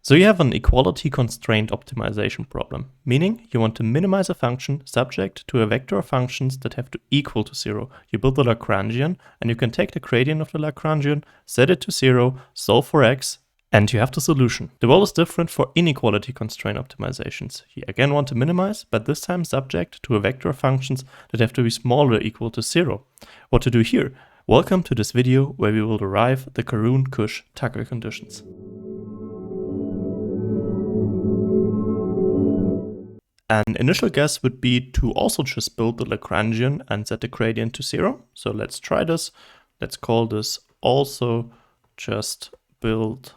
So you have an equality-constrained optimization problem, meaning you want to minimize a function subject to a vector of functions that have to equal to 0. You build the Lagrangian, and you can take the gradient of the Lagrangian, set it to 0, solve for x, and you have the solution. The goal is different for inequality-constrained optimizations. You again want to minimize, but this time subject to a vector of functions that have to be smaller or equal to 0. What to do here? Welcome to this video where we will derive the Karush-Kuhn-Tucker conditions. An initial guess would be to also just build the Lagrangian and set the gradient to 0. So let's try this. Let's call this also just build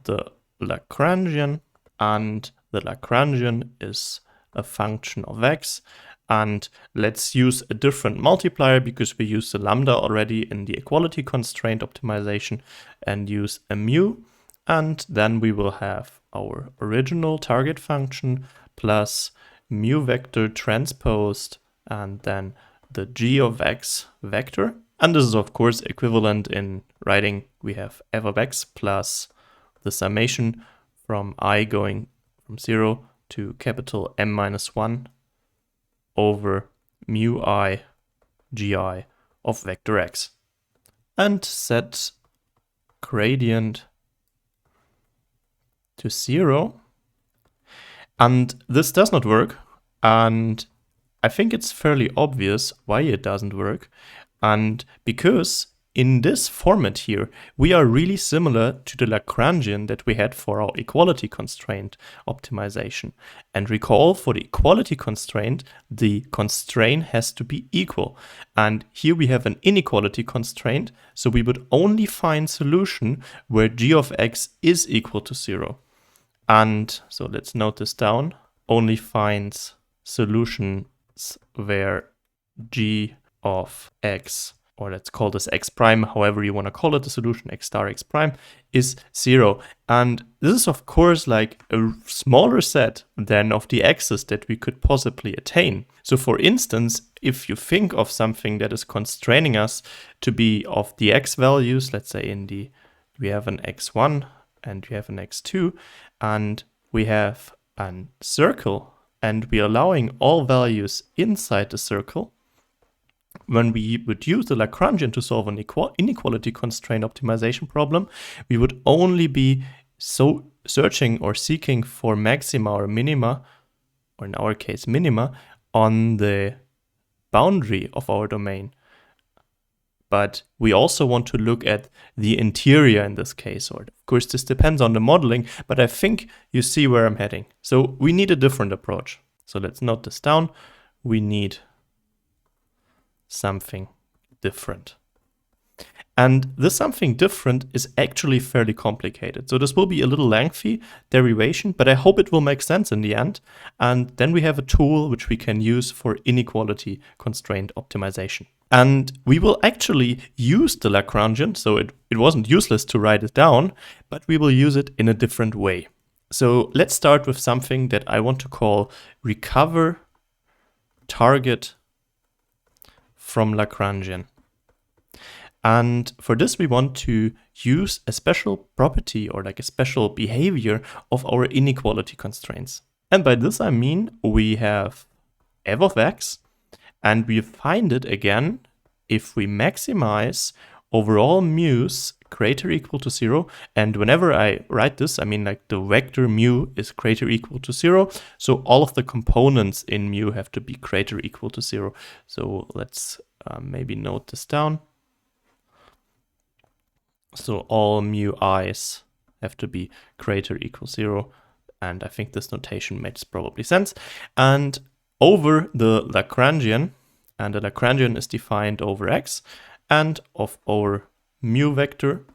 the Lagrangian, and the Lagrangian is a function of x. And let's use a different multiplier because we used the lambda already in the equality constraint optimization, and use a mu. And then we will have our original target function plus mu vector transposed and then the g of x vector. And this is of course equivalent in writing. We have f of x plus the summation from I going from 0 to capital M minus 1 over mu I gi of vector x. And set gradient to 0. And this does not work, and I think it's fairly obvious why it doesn't work. And because in this format here, we are really similar to the Lagrangian that we had for our equality constraint optimization. And recall, for the equality constraint, the constraint has to be equal. And here we have an inequality constraint, so we would only find solution where g of x is equal to 0. And so let's note this down, only finds solutions where g of x, or let's call this x prime, however you want to call it, the solution x star x prime, is 0. And this is of course like a smaller set than of the x's that we could possibly attain. So for instance, if you think of something that is constraining us to be of the x values, let's say we have an x1 and we have an x2, and we have a circle, and we are allowing all values inside the circle. When we would use the Lagrangian to solve an inequality constraint optimization problem, we would only be searching or seeking for maxima or minima, or in our case minima, on the boundary of our domain. But we also want to look at the interior in this case, or of course this depends on the modeling, but I think you see where I'm heading. So we need a different approach. So let's note this down. We need something different. And this something different is actually fairly complicated. So this will be a little lengthy derivation, but I hope it will make sense in the end. And then we have a tool which we can use for inequality constraint optimization. And we will actually use the Lagrangian, so it wasn't useless to write it down, but we will use it in a different way. So let's start with something that I want to call recover target from Lagrangian. And for this, we want to use a special property or like a special behavior of our inequality constraints. And by this, I mean we have f of x, and we find it again if we maximize over all mu's greater or equal to 0. And whenever I write this, I mean like the vector mu is greater or equal to 0. So all of the components in mu have to be greater or equal to 0. So let's maybe note this down. So all mu i's have to be greater or equal 0. And I think this notation makes probably sense. And over the Lagrangian, and the Lagrangian is defined over x and of our mu vector,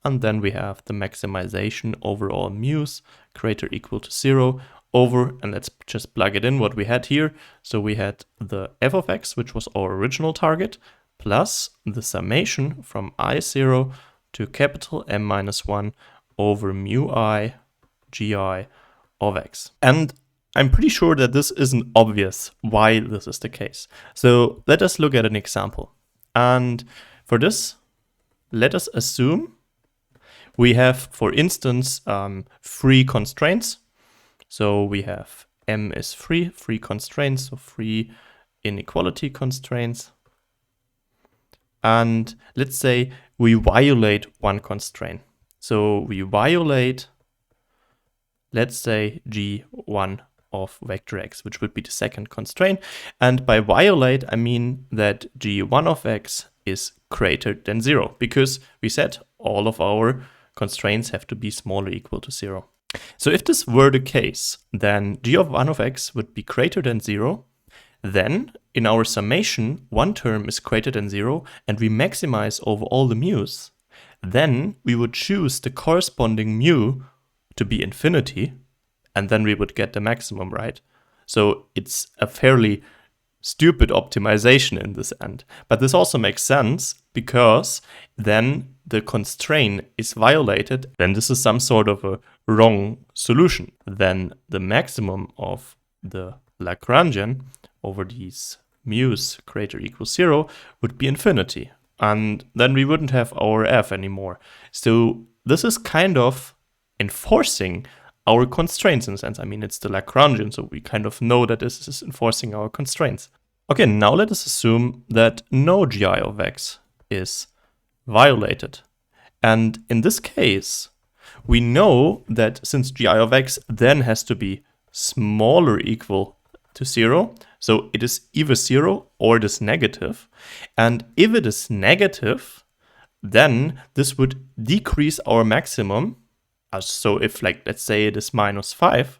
and then we have the maximization over all mu's greater or equal to 0 over, and let's just plug it in what we had here. So we had the f of x, which was our original target, plus the summation from I0 to capital M minus 1 over mu I gi of x. And I'm pretty sure that this isn't obvious why this is the case. So let us look at an example. And for this, let us assume we have, for instance, free constraints. So we have M is free constraints, so free inequality constraints. And let's say we violate one constraint. So we violate, let's say, G1 of vector x, which would be the second constraint. And by violate, I mean that G1 of x is greater than 0, because we said all of our constraints have to be smaller or equal to 0. So if this were the case, then G1 of x would be greater than 0. Then in our summation, one term is greater than 0, and we maximize over all the mu's. Then we would choose the corresponding mu to be infinity, and then we would get the maximum, right? So it's a fairly stupid optimization in this end. But this also makes sense because then the constraint is violated, then this is some sort of a wrong solution. Then the maximum of the Lagrangian over these mu's greater or equal 0 would be infinity. And then we wouldn't have our f anymore. So this is kind of enforcing our constraints in a sense. I mean, it's the Lagrangian, so we kind of know that this is enforcing our constraints. Okay, now let us assume that no gi of x is violated. And in this case, we know that since gi of x then has to be smaller or equal to 0, so it is either 0 or it is negative. And if it is negative, then this would decrease our maximum. So if, like, let's say it is -5,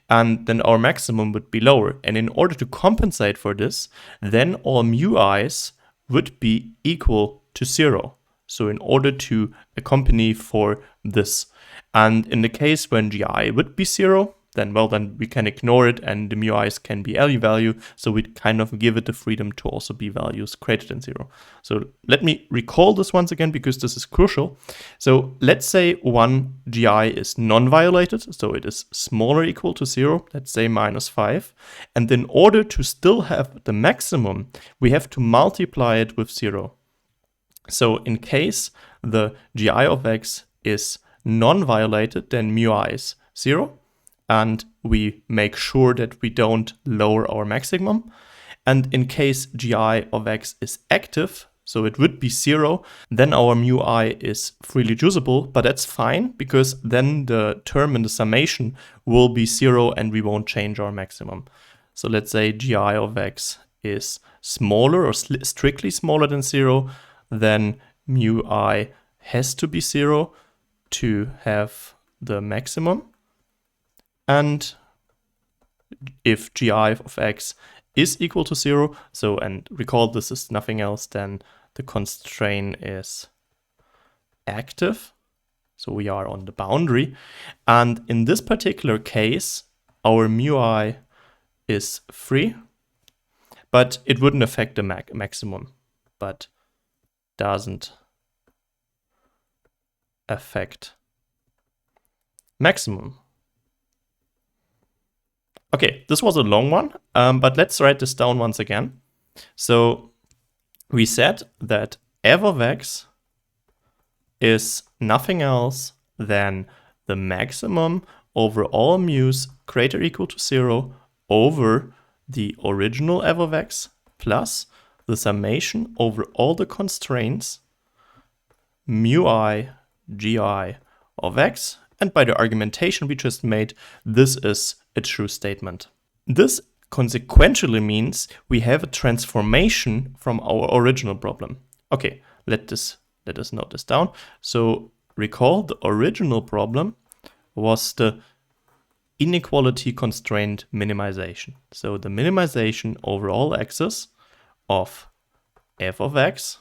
and then our maximum would be lower. And in order to compensate for this, then all mu i's would be equal to 0. So in order to accompany for this. And in the case when gi would be 0, then we can ignore it and the mu i's can be any value. So we kind of give it the freedom to also be values greater than 0. So let me recall this once again because this is crucial. So let's say one gi is non-violated, so it is smaller or equal to 0, let's say -5. And in order to still have the maximum, we have to multiply it with 0. So in case the gi of x is non-violated, then mu I is 0. And we make sure that we don't lower our maximum. And in case gi of x is active, so it would be 0, then our mu I is freely choosable, but that's fine because then the term in the summation will be 0 and we won't change our maximum. So let's say gi of x is smaller or strictly smaller than 0, then mu I has to be 0 to have the maximum. And if gi of x is equal to 0, so, and recall this is nothing else than the constraint is active, so we are on the boundary, and in this particular case our mu I is free, but it wouldn't affect the maximum, but doesn't affect maximum. Okay, this was a long one, but let's write this down once again. So we said that f of x is nothing else than the maximum over all mu's greater or equal to 0 over the original f of x plus the summation over all the constraints mu I gi of x. And by the argumentation we just made, this is a true statement. This consequentially means we have a transformation from our original problem. Okay, let us note this down. So recall the original problem was the inequality-constrained minimization. So the minimization over all x's of f of x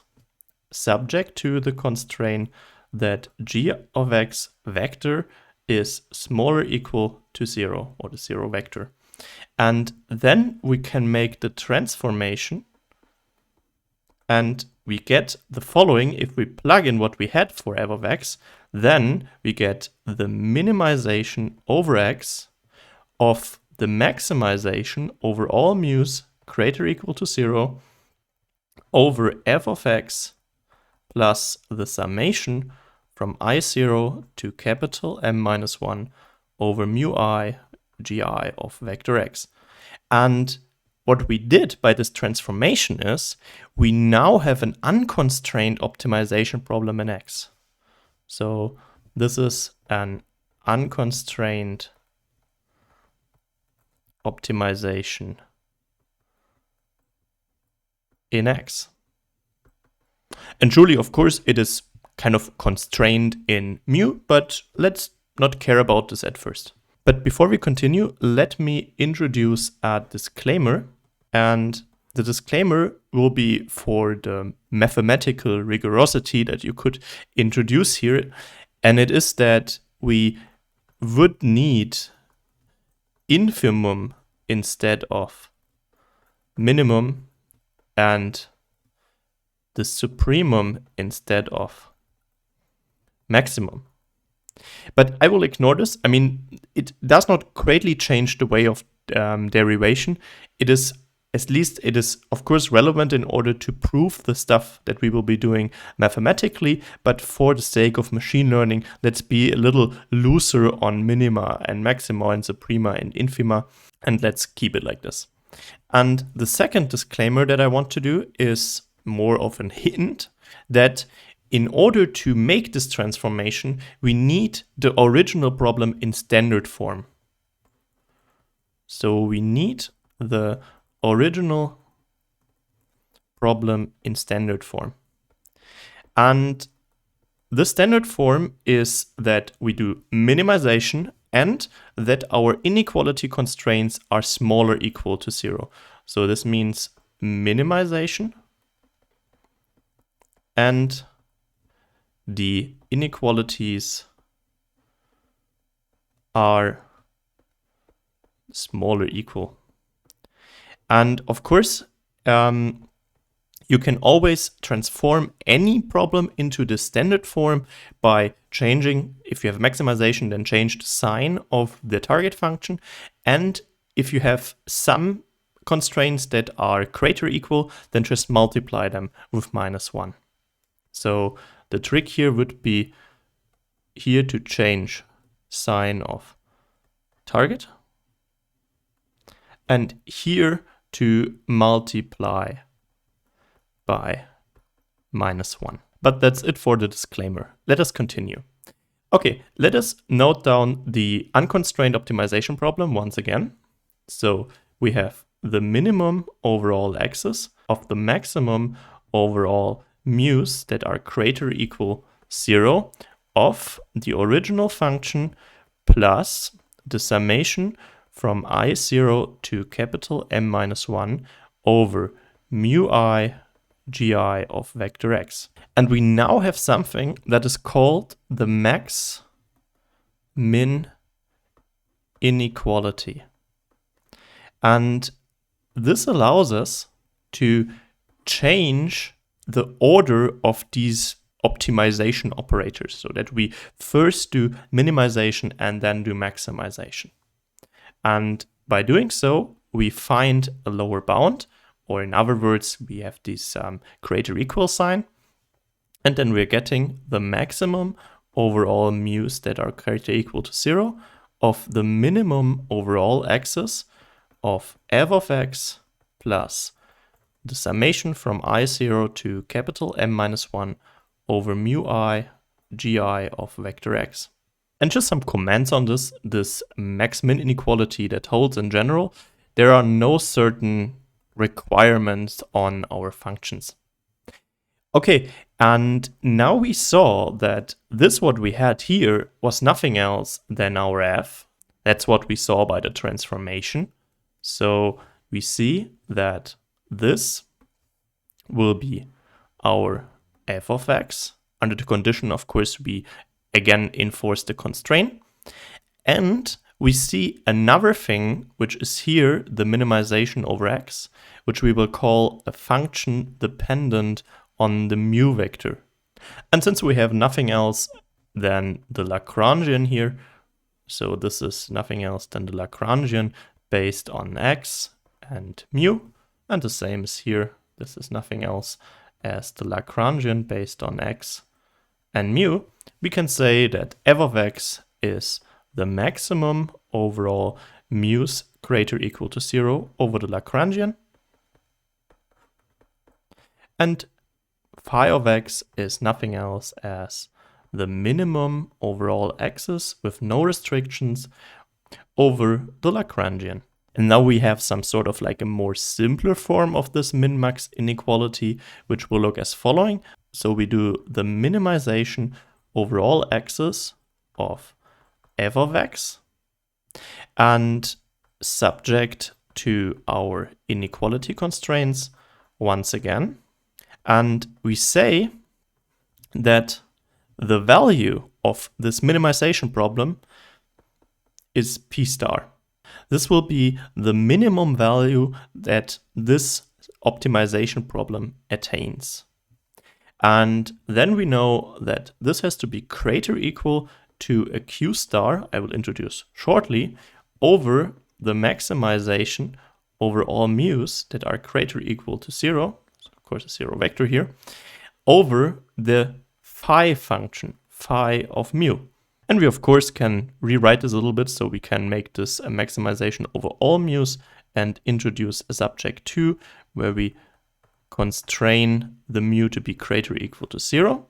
subject to the constraint that g of x vector is smaller or equal to 0, or the 0 vector. And then we can make the transformation and we get the following. If we plug in what we had for f of x, then we get the minimization over x of the maximization over all mu's greater or equal to 0 over f of x plus the summation from I0 to capital M minus 1 over mu I gi of vector x. And what we did by this transformation is we now have an unconstrained optimization problem in x. So this is an unconstrained optimization in x. And truly, of course, it is kind of constrained in mu, but let's not care about this at first. But before we continue, let me introduce a disclaimer. And the disclaimer will be for the mathematical rigorosity that you could introduce here. And it is that we would need infimum instead of minimum and the supremum instead of maximum. But I will ignore this. I mean, it does not greatly change the way of derivation. It is, at least it is, of course, relevant in order to prove the stuff that we will be doing mathematically. But for the sake of machine learning, let's be a little looser on minima and maxima and suprema and infima. And let's keep it like this. And the second disclaimer that I want to do is more of a hint that in order to make this transformation, we need the original problem in standard form. So we need the original problem in standard form. And the standard form is that we do minimization and that our inequality constraints are smaller equal to 0. So this means minimization and the inequalities are smaller equal. And of course, you can always transform any problem into the standard form by changing, if you have maximization, then change the sign of the target function. And if you have some constraints that are greater or equal, then just multiply them with -1. So the trick here would be here to change sign of target and here to multiply by -1. But that's it for the disclaimer. Let us continue. Okay, let us note down the unconstrained optimization problem once again. So we have the minimum overall axis of the maximum overall mu's that are greater or equal 0 of the original function plus the summation from I0 to capital M minus 1 over mu I gi of vector x. And we now have something that is called the max-min inequality. And this allows us to change the order of these optimization operators so that we first do minimization and then do maximization. And by doing so, we find a lower bound, or in other words, we have this greater equal sign, and then we're getting the maximum overall mu's that are greater or equal to 0 of the minimum overall axis of f of x plus the summation from I0 to capital M minus 1 over mu I gi of vector x. And just some comments on this max-min inequality that holds in general. There are no certain requirements on our functions. Okay, and now we saw that this what we had here was nothing else than our f. That's what we saw by the transformation. So we see that this will be our f of x. Under the condition, of course, we again enforce the constraint. And we see another thing, which is here the minimization over x, which we will call a function dependent on the mu vector. And since we have nothing else than the Lagrangian here, so this is nothing else than the Lagrangian based on x and mu, and the same is here. This is nothing else as the Lagrangian based on x and mu, we can say that f of x is the maximum over all mu's greater or equal to 0 over the Lagrangian, and phi of x is nothing else as the minimum over all x's with no restrictions over the Lagrangian. And now we have some sort of like a more simpler form of this min-max inequality, which will look as following. So we do the minimization over all x's of f of x, and subject to our inequality constraints once again. And we say that the value of this minimization problem is p star. This will be the minimum value that this optimization problem attains. And then we know that this has to be greater or equal to a q star, I will introduce shortly, over the maximization over all mu's that are greater or equal to 0, so of course a 0 vector here, over the phi function, phi of mu. And we of course can rewrite this a little bit, so we can make this a maximization over all mu's and introduce a subject 2 where we constrain the mu to be greater or equal to 0.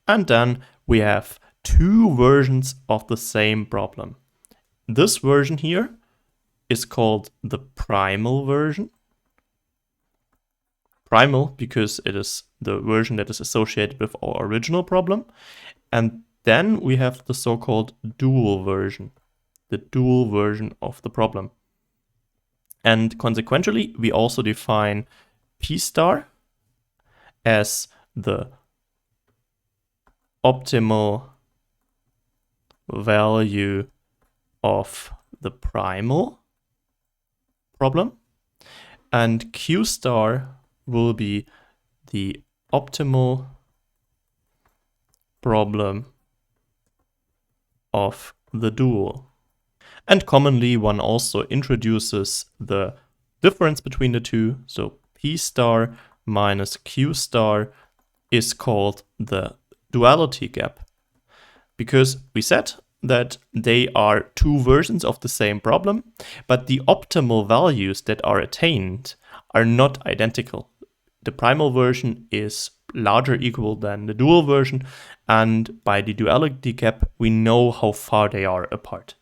And then we have two versions of the same problem. This version here is called the primal version. Primal because it is the version that is associated with our original problem. And then we have the so-called dual version, the dual version of the problem. And consequently, we also define p star as the optimal value of the primal problem, and q star will be the optimal problem of the dual. And commonly one also introduces the difference between the two, so p star minus q star is called the duality gap, because we said that they are two versions of the same problem, but the optimal values that are attained are not identical. The primal version is larger or equal than the dual version, and by the duality gap we know how far they are apart.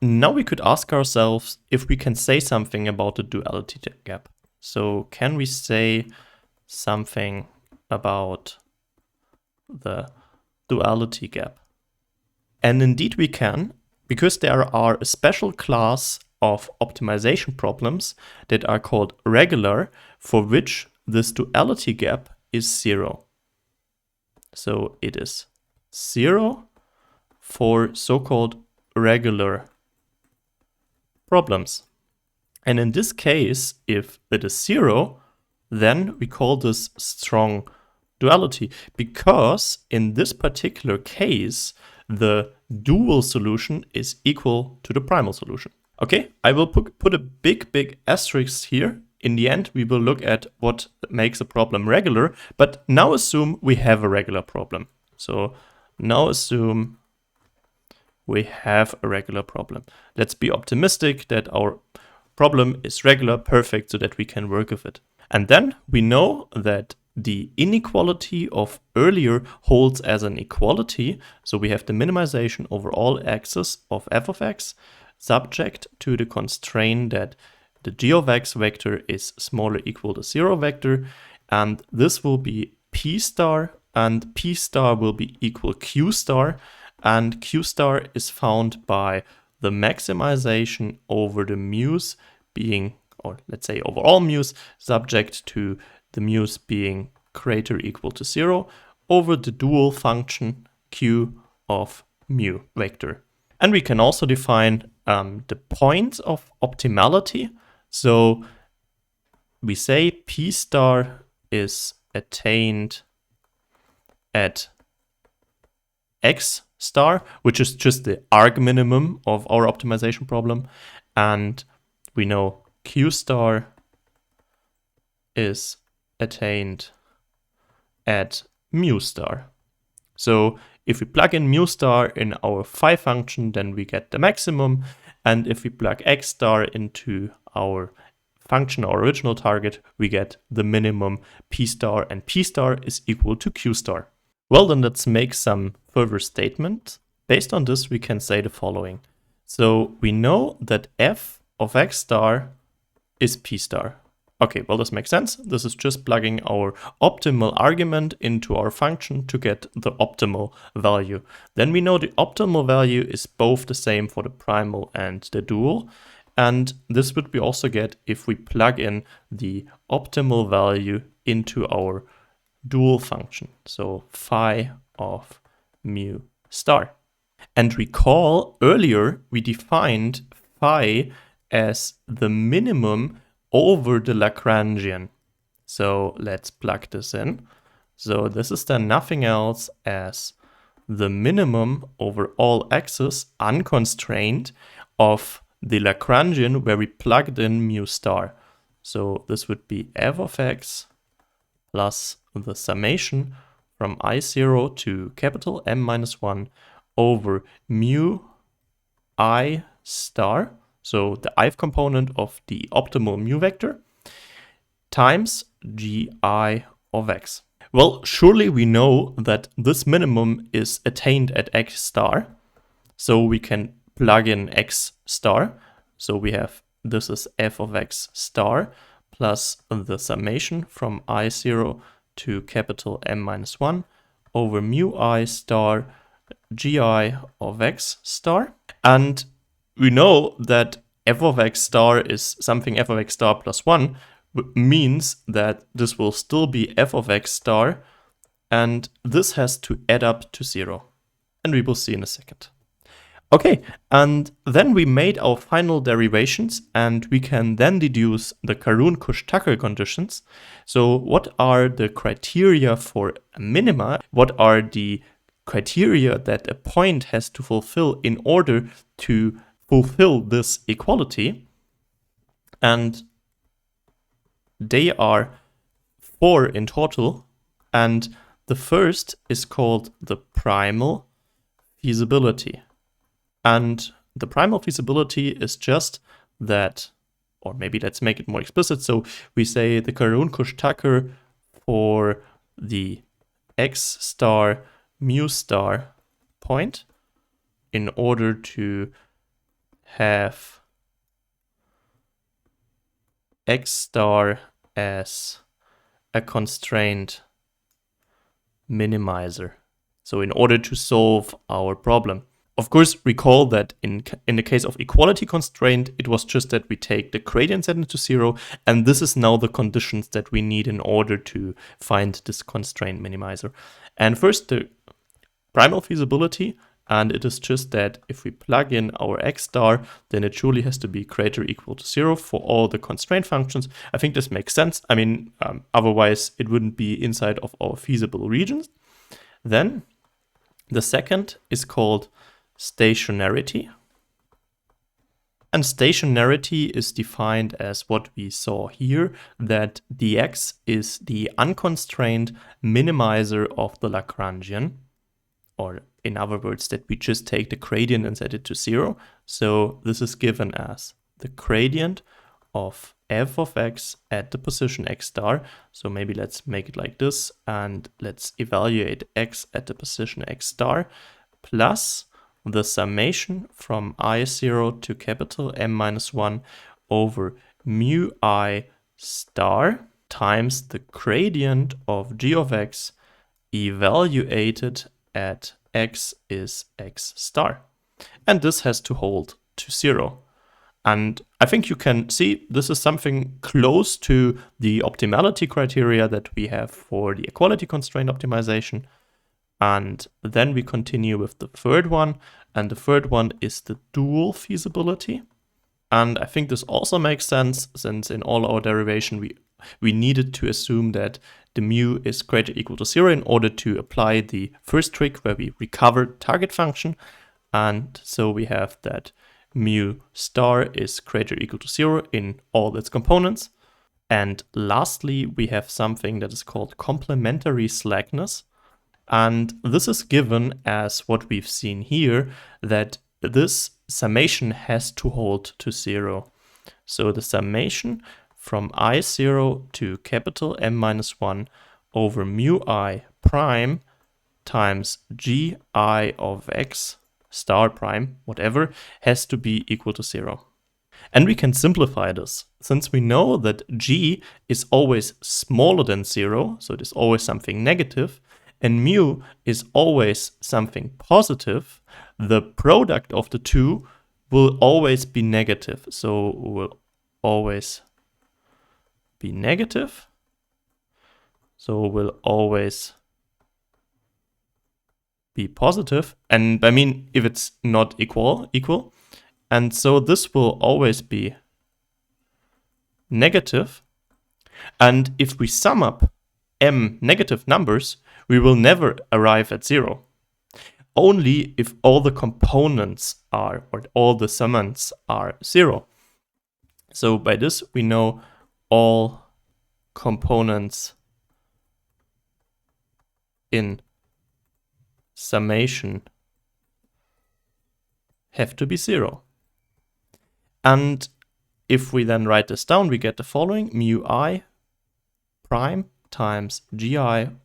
Now we could ask ourselves if we can say something about the duality gap. So can we say something about the duality gap? And indeed we can, because there are a special class of optimization problems that are called regular, for which this duality gap is 0. So it is 0 for so-called regular problems. And in this case, if it is 0, then we call this strong duality, because in this particular case, the dual solution is equal to the primal solution. Okay, I will put a big asterisk here. In the end, we will look at what makes a problem regular, but now assume we have a regular problem. So now assume we have a regular problem. Let's be optimistic that our problem is regular, perfect, so that we can work with it. And then we know that the inequality of earlier holds as an equality. So we have the minimization over all x's of f of x subject to the constraint that the g of x vector is smaller or equal to 0 vector. And this will be p star, and p star will be equal q star. And q star is found by the maximization over the mu's being, or let's say over all mu's, subject to the mu's being greater or equal to 0 over the dual function q of mu vector. And we can also define the points of optimality. So we say p star is attained at x star, which is just the arg minimum of our optimization problem. And we know q star is attained at mu star. So if we plug in mu star in our phi function, then we get the maximum. And if we plug x star into our function, our original target, we get the minimum p star, and p star is equal to q star. Well, then let's make some further statement. Based on this, we can say the following. So we know that f of x star is p star. Okay, well, this makes sense. This is just plugging our optimal argument into our function to get the optimal value. Then we know the optimal value is both the same for the primal and the dual. And this would we also get if we plug in the optimal value into our dual function. So phi of mu star. And recall earlier we defined phi as the minimum over the Lagrangian. So let's plug this in. So this is then nothing else as the minimum over all x's unconstrained of the Lagrangian where we plugged in mu star. So this would be f of x plus the summation from I0 to capital M minus 1 over mu I star, so the ith component of the optimal mu vector, times gi of x. Well, surely we know that this minimum is attained at x star, so we can plug in x star. So we have, this is f of x star plus the summation from I0 to capital M minus 1 over mu I star gi of x star. And we know that f of x star is something f of x star plus 1, means that this will still be f of x star, and this has to add up to 0. And we will see in a second. Okay, and then we made our final derivations, and we can then deduce the Karush-Kuhn-Tucker conditions. So what are the criteria for a minima? What are the criteria that a point has to fulfill in order to fulfill this equality? And they are 4 in total, and the first is called the Primal Feasibility. And the Primal Feasibility is just that, or maybe let's make it more explicit. So we say the Karush-Kuhn-Tucker for the x star mu star point in order to have x star as a constrained minimizer. So in order to solve our problem. Of course, recall that in the case of equality-constrained, it was just that we take the gradient set into 0, and this is now the conditions that we need in order to find this constraint minimizer. And first, the primal feasibility, and it is just that if we plug in our x star, then it surely has to be greater or equal to 0 for all the constraint functions. I think this makes sense. I mean, otherwise it wouldn't be inside of our feasible regions. Then the second is called stationarity. And stationarity is defined as what we saw here, that dx is the unconstrained minimizer of the Lagrangian, or in other words, that we just take the gradient and set it to 0. So this is given as the gradient of f of x at the position x star. So maybe let's make it like this, and let's evaluate x at the position x star plus the summation from I0 to capital M minus 1 over mu I star times the gradient of g of x evaluated at x is x star. And this has to hold to 0. And I think you can see this is something close to the optimality criteria that we have for the equality-constrained optimization. And then we continue with the third one, and the third one is the dual feasibility. And I think this also makes sense, since in all our derivation we needed to assume that the mu is greater or equal to 0 in order to apply the first trick where we recover target function. And so we have that mu star is greater or equal to 0 in all its components. And lastly, we have something that is called complementary slackness. And this is given as what we've seen here, that this summation has to hold to 0. So the summation from I0 to capital M minus 1 over mu I prime times gi of x star prime, whatever, has to be equal to 0. And we can simplify this. Since we know that g is always smaller than 0, so it is always something negative, and mu is always something positive, the product of the two will always be negative. So will always be negative. So will always be positive. And I mean, if it's not equal. And so this will always be negative. And if we sum up m negative numbers, we will never arrive at 0. Only if all the components are, or all the summands are 0. So by this we know all components in summation have to be 0. And if we then write this down, we get the following: mu I prime times gi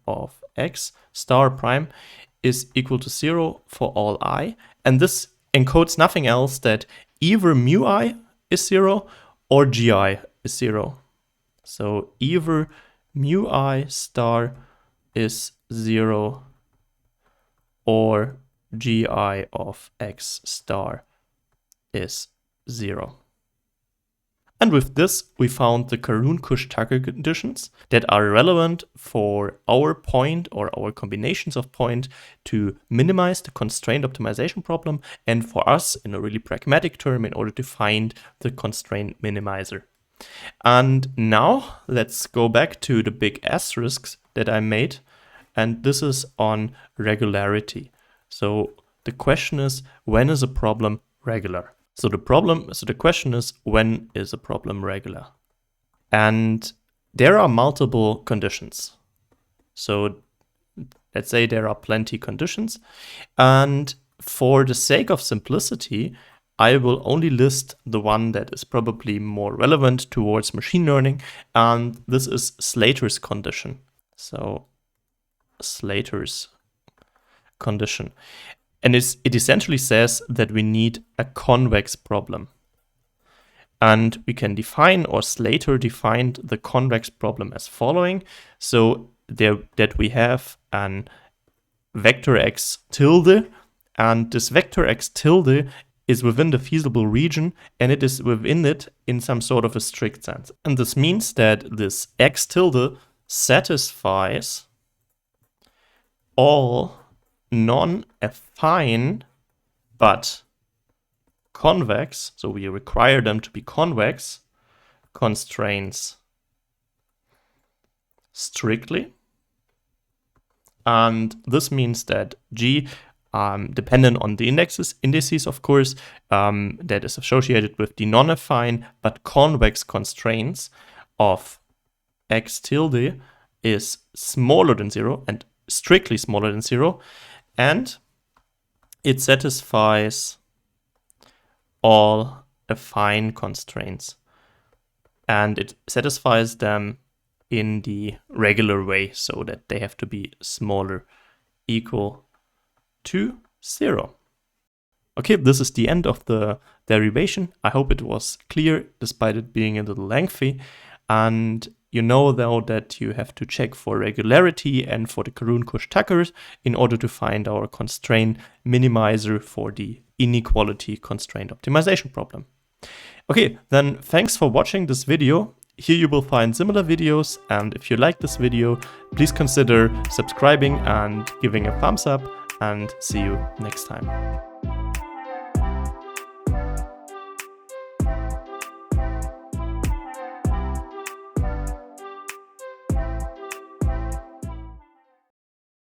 of x star prime is equal to 0 for all I. And this encodes nothing else that either mu I is 0 or gi is 0. So either mu I star is 0 or gi of x star is 0. And with this, we found the Karush-Kuhn-Tucker conditions that are relevant for our point or our combinations of point to minimize the constraint optimization problem, and for us, in a really pragmatic term, in order to find the constraint minimizer. And now let's go back to the big asterisks that I made, and this is on regularity. So the question is, when is a problem regular? So the question is, when is a problem regular? And there are multiple conditions. So let's say there are plenty conditions. And for the sake of simplicity, I will only list the one that is probably more relevant towards machine learning. And this is Slater's condition. So Slater's condition. And it essentially says that we need a convex problem. And we can define, or Slater defined the convex problem as following. So that we have an vector x tilde, and this vector x tilde is within the feasible region, and it is within it in some sort of a strict sense. And this means that this x tilde satisfies all non-affine but convex, so we require them to be convex, constraints strictly. And this means that G, dependent on the indices of course, that is associated with the non-affine but convex constraints of x tilde is smaller than 0 and strictly smaller than 0. And it satisfies all affine constraints. And it satisfies them in the regular way, so that they have to be smaller, equal to 0. Okay, this is the end of the derivation. I hope it was clear, despite it being a little lengthy. And you know, though, that you have to check for regularity and for the Karush-Kuhn-Tucker in order to find our constraint minimizer for the inequality-constrained optimization problem. Okay, then thanks for watching this video. Here you will find similar videos, and if you like this video, please consider subscribing and giving a thumbs up, and see you next time.